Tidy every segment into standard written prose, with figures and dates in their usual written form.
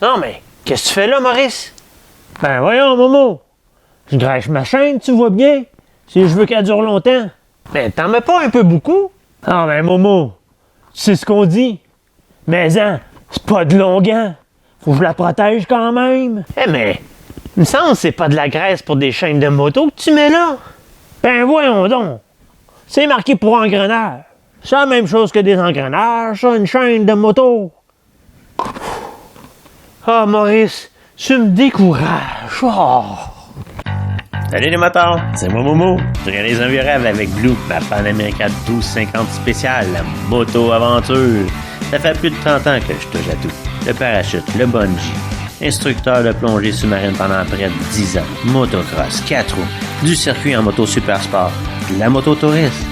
Non, mais qu'est-ce que tu fais là, Maurice? Ben voyons, Momo. Je graisse ma chaîne, tu vois bien. Si je veux qu'elle dure longtemps. Mais t'en mets pas un peu beaucoup? Ah ben Momo, tu sais ce qu'on dit. Mais hein, c'est pas de longuant. Faut que je la protège quand même. Eh mais, il me semble que c'est pas de la graisse pour des chaînes de moto que tu mets là. Ben voyons donc. C'est marqué pour engrenage. C'est la même chose que des engrenages, ça, une chaîne de moto. Ah, Maurice, tu me décourages. Oh. Salut les motards, c'est moi Momo. Je réalise un virage avec Blue, ma Pan America 1250 spéciale, la moto-aventure. Ça fait plus de 30 ans que je touche à tout. Le parachute, le bungee, instructeur de plongée sous-marine pendant près de 10 ans, motocross, 4 roues, du circuit en moto super sport, de la moto touriste.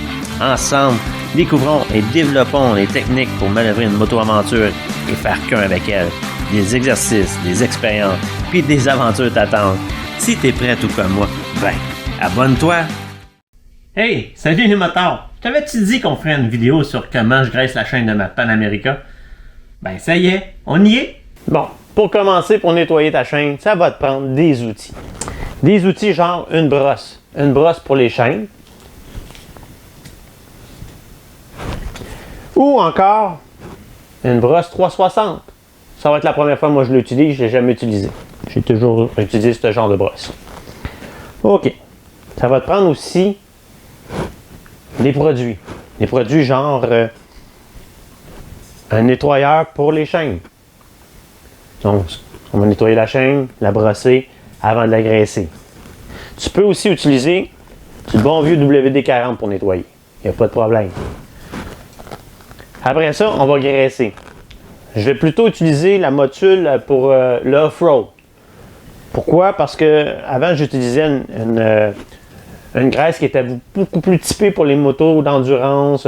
Ensemble, découvrons et développons les techniques pour manœuvrer une moto-aventure et faire qu'un avec elle. Des exercices, des expériences, puis des aventures t'attendent. Si t'es prêt tout comme moi, ben, abonne-toi! Hey, salut les motards! T'avais-tu dit qu'on ferait une vidéo sur comment je graisse la chaîne de ma Pan America? Ben ça y est, on y est! Bon, pour commencer, pour nettoyer ta chaîne, ça va te prendre des outils. Des outils genre une brosse. Une brosse pour les chaînes. Ou encore, une brosse 360. Ça va être la première fois que moi je l'utilise, je l'ai jamais utilisé. J'ai toujours utilisé ce genre de brosse. OK. Ça va te prendre aussi des produits. Des produits genre un nettoyeur pour les chaînes. Donc, on va nettoyer la chaîne, la brosser avant de la graisser. Tu peux aussi utiliser du bon vieux WD-40 pour nettoyer. Il n'y a pas de problème. Après ça, on va graisser. Je vais plutôt utiliser la motule pour le off-road. Pourquoi? Parce que avant j'utilisais une graisse qui était beaucoup plus typée pour les motos d'endurance,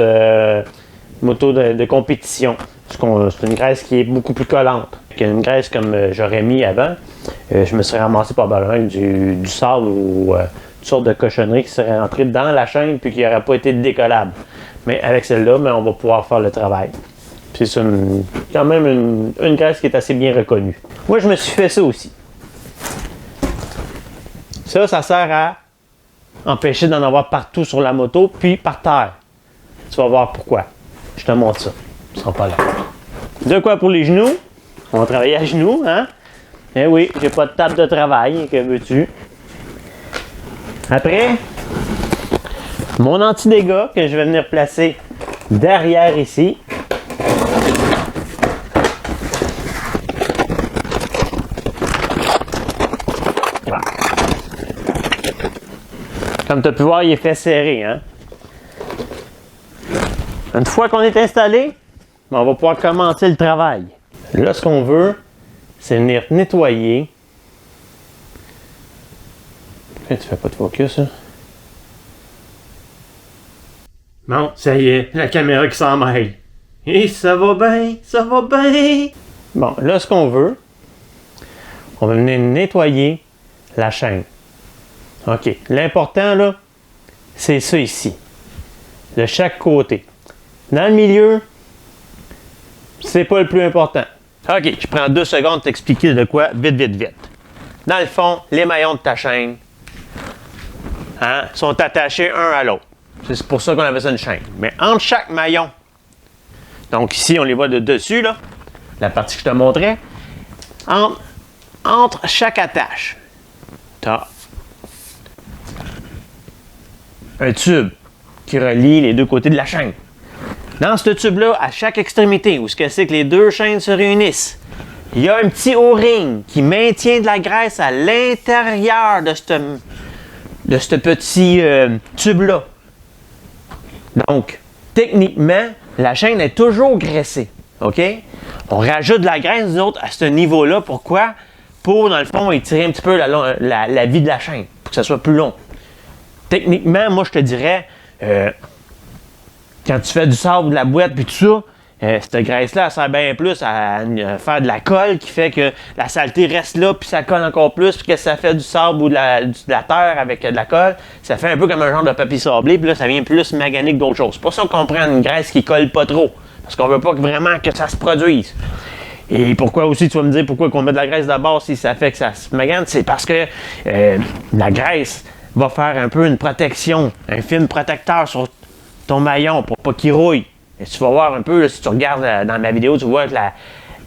motos de compétition. C'est une graisse qui est beaucoup plus collante qu'une graisse comme j'aurais mis avant. Je me serais ramassé probablement du sable ou une sorte de cochonnerie qui serait entrée dans la chaîne puis qui n'aurait pas été décollable. Mais avec celle-là, on va pouvoir faire le travail. C'est quand même une graisse qui est assez bien reconnue. Moi, je me suis fait ça aussi. Ça sert à empêcher d'en avoir partout sur la moto, puis par terre. Tu vas voir pourquoi. Je te montre ça. Ils sont pas là. De quoi pour les genoux? On va travailler à genoux, hein? Eh oui, j'ai pas de table de travail, que veux-tu? Après, mon anti-dégâts que je vais venir placer derrière ici. Voilà. Comme tu as pu voir, il est fait serré, hein? Une fois qu'on est installé, on va pouvoir commencer le travail. Là, ce qu'on veut, c'est venir nettoyer. Pourquoi tu fais pas de focus, hein? Bon, ça y est, la caméra qui s'en mêle. Et ça va bien, ça va bien. Bon, là, ce qu'on veut, on va venir nettoyer la chaîne. OK. L'important, là, c'est ça ici. De chaque côté. Dans le milieu, c'est pas le plus important. OK, je prends 2 secondes pour t'expliquer de quoi, vite. Dans le fond, les maillons de ta chaîne sont attachés un à l'autre. C'est pour ça qu'on appelle ça une chaîne. Mais entre chaque maillon, donc ici, on les voit de dessus, là, la partie que je te montrais, entre chaque attache, tu as un tube qui relie les deux côtés de la chaîne. Dans ce tube-là, à chaque extrémité, où ce que c'est que les deux chaînes se réunissent, il y a un petit O-ring qui maintient de la graisse à l'intérieur de ce petit tube-là. Donc, techniquement, la chaîne est toujours graissée. OK? On rajoute de la graisse, nous autres, à ce niveau-là. Pourquoi? Pour, dans le fond, étirer un petit peu la vie de la chaîne, pour que ça soit plus long. Techniquement, moi, je te dirais, quand tu fais du sable, de la boîte, puis tout ça, cette graisse-là, elle sert bien plus à faire de la colle qui fait que la saleté reste là, puis ça colle encore plus, puis que ça fait du sable ou de la terre avec de la colle, ça fait un peu comme un genre de papier sablé, puis là, ça vient plus magané que d'autres choses. C'est pour ça qu'on prend une graisse qui colle pas trop, parce qu'on veut pas vraiment que ça se produise. Et pourquoi aussi, tu vas me dire pourquoi qu'on met de la graisse d'abord si ça fait que ça se magane? C'est parce que la graisse va faire un peu une protection, un film protecteur sur ton maillon pour pas qu'il rouille. Et tu vas voir un peu, là, si tu regardes dans ma vidéo, tu vois que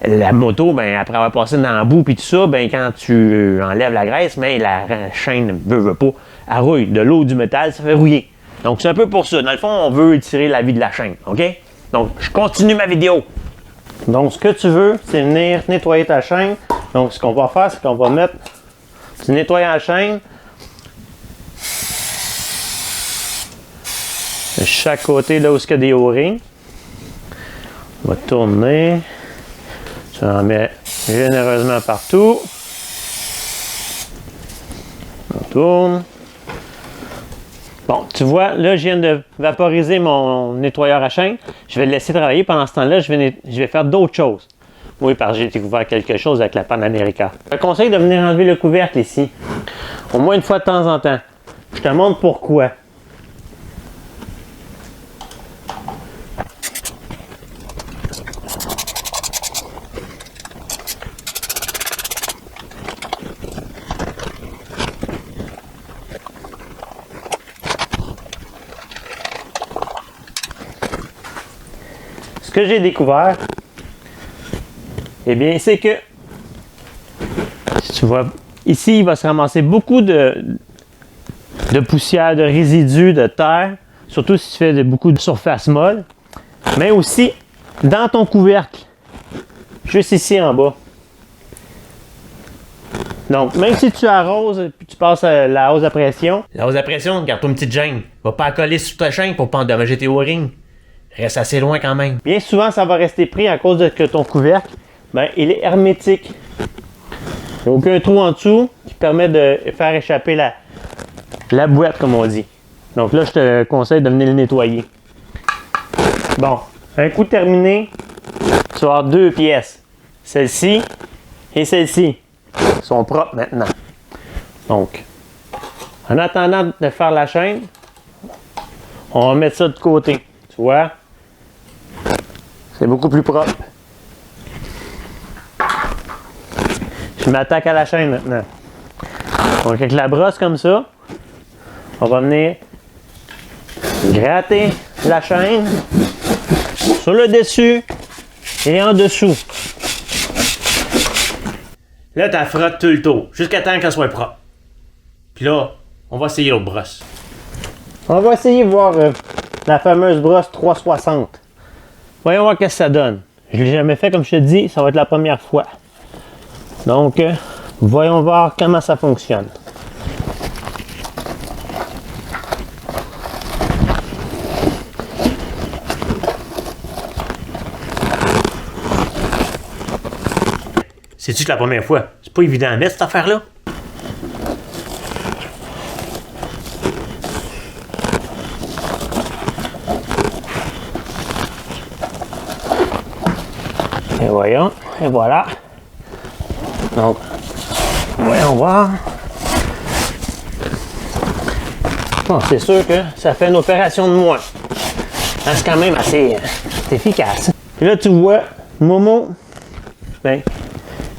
la moto, ben, après avoir passé dans la boue et tout ça, ben, quand tu enlèves la graisse, ben, la chaîne veut pas, elle rouille. De l'eau, du métal, ça fait rouiller. Donc, c'est un peu pour ça. Dans le fond, on veut étirer la vie de la chaîne, OK? Donc, je continue ma vidéo. Donc, ce que tu veux, c'est venir nettoyer ta chaîne. Donc, ce qu'on va faire, c'est qu'on va mettre du nettoyant à chaîne de chaque côté, là où il y a des O-rings. On va tourner. Tu en mets généreusement partout. On tourne. Bon, tu vois, là, je viens de vaporiser mon nettoyeur à chaîne. Je vais le laisser travailler. Pendant ce temps-là, je vais faire d'autres choses. Oui, parce que j'ai découvert quelque chose avec la Panamericana. Je te conseille de venir enlever le couvercle ici. Au moins une fois de temps en temps. Je te montre pourquoi. Ce que j'ai découvert, eh bien, c'est que, si tu vois, ici, il va se ramasser beaucoup de poussière, de résidus, de terre, surtout si tu fais beaucoup de surface molle, mais aussi dans ton couvercle, juste ici en bas. Donc, même si tu arroses puis tu passes à la hausse à pression, garde-toi une petite gêne. Va pas coller sur ta chaîne pour pas endommager tes O-rings. Reste assez loin quand même. Bien souvent, ça va rester pris à cause de que ton couvercle, ben, il est hermétique. Il n'y a aucun trou en dessous qui permet de faire échapper la boîte, comme on dit. Donc là, je te conseille de venir le nettoyer. Bon, un coup terminé, tu vas avoir deux pièces. Celle-ci et celle-ci sont propres maintenant. Donc, en attendant de faire la chaîne, on va mettre ça de côté. Tu vois? C'est beaucoup plus propre. Je m'attaque à la chaîne maintenant. Donc avec la brosse comme ça, on va venir gratter la chaîne sur le dessus et en dessous. Là, tu la frottes tout le tour, jusqu'à temps qu'elle soit propre. Puis là, on va essayer l'autre brosse. On va essayer de voir la fameuse brosse 360. Voyons voir ce que ça donne. Je ne l'ai jamais fait, comme je te dis, ça va être la première fois. Donc, voyons voir comment ça fonctionne. C'est-tu la première fois? C'est pas évident à mettre cette affaire-là? Et voyons, et voilà. Donc, voyons voir. Bon, c'est sûr que ça fait une opération de moins. C'est quand même assez efficace. Et là, tu vois, Momo, ben,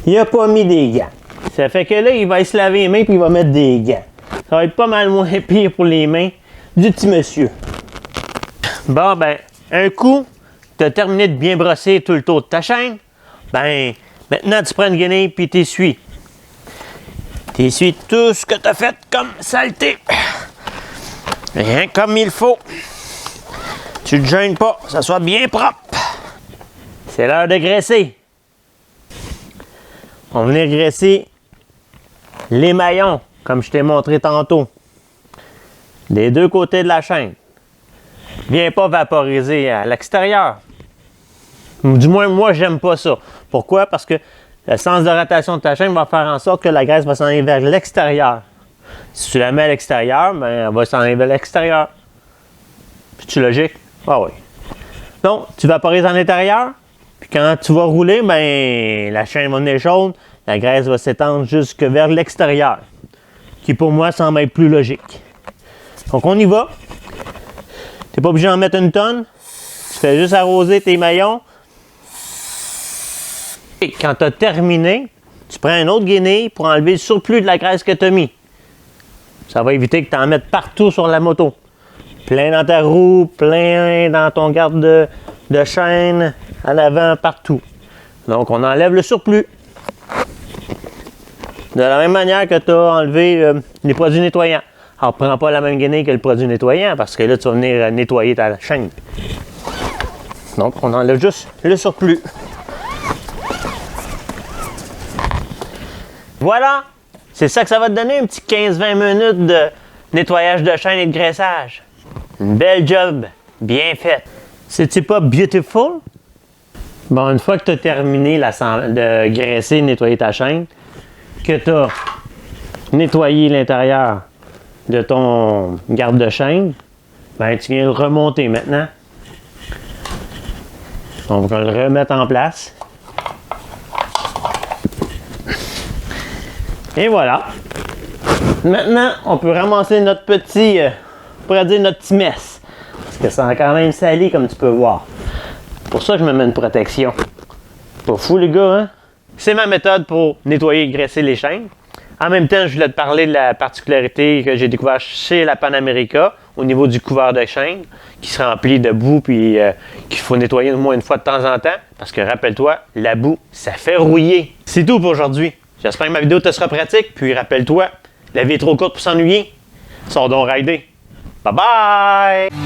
il a pas mis des gants. Ça fait que là, il va se laver les mains puis il va mettre des gants. Ça va être pas mal moins pire pour les mains du petit monsieur. Bon, ben, un coup, tu as terminé de bien brosser tout le tour de ta chaîne, ben, maintenant, tu prends une guenille puis t'essuies. T'essuies tout ce que tu as fait comme saleté. Rien comme il faut. Tu ne te gênes pas, que ça soit bien propre. C'est l'heure de graisser. On va venir graisser les maillons, comme je t'ai montré tantôt. Des deux côtés de la chaîne. Viens pas vaporiser à l'extérieur. Du moins, moi, j'aime pas ça. Pourquoi? Parce que le sens de rotation de ta chaîne va faire en sorte que la graisse va s'en aller vers l'extérieur. Si tu la mets à l'extérieur, ben, elle va s'en aller vers l'extérieur. C'est-tu logique? Ah oui. Donc, tu vaporises en l'intérieur, puis quand tu vas rouler, ben, la chaîne va venir chaude, la graisse va s'étendre jusque vers l'extérieur, qui pour moi semble être plus logique. Donc, on y va. Tu n'es pas obligé d'en mettre une tonne. Tu fais juste arroser tes maillons. Et quand tu as terminé, tu prends une autre guenille pour enlever le surplus de la graisse que tu as mis. Ça va éviter que tu en mettes partout sur la moto. Plein dans ta roue, plein dans ton garde de chaîne, à l'avant, partout. Donc, on enlève le surplus. De la même manière que tu as enlevé les produits nettoyants. Alors, prends pas la même guenille que le produit nettoyant parce que là, tu vas venir nettoyer ta chaîne. Donc, on enlève juste le surplus. Voilà! C'est ça que ça va te donner, un petit 15-20 minutes de nettoyage de chaîne et de graissage. Une belle job, bien faite. C'est-tu pas beautiful? Bon, une fois que tu as terminé de graisser et nettoyer ta chaîne, que tu as nettoyé l'intérieur de ton garde de chaîne, ben tu viens le remonter maintenant. On va le remettre en place. Et voilà. Maintenant, on peut ramasser notre petit, on pourrait dire notre petit mess. Parce que c'est quand même sali comme tu peux voir. Pour ça, je me mets une protection. Pas fou les gars, hein? C'est ma méthode pour nettoyer et graisser les chaînes. En même temps, je voulais te parler de la particularité que j'ai découvert chez la Pan America au niveau du couvert de chaîne qui se remplit de boue puis qu'il faut nettoyer au moins une fois de temps en temps. Parce que rappelle-toi, la boue, ça fait rouiller. C'est tout pour aujourd'hui. J'espère que ma vidéo te sera pratique. Puis rappelle-toi, la vie est trop courte pour s'ennuyer. Sors donc rider. Bye bye!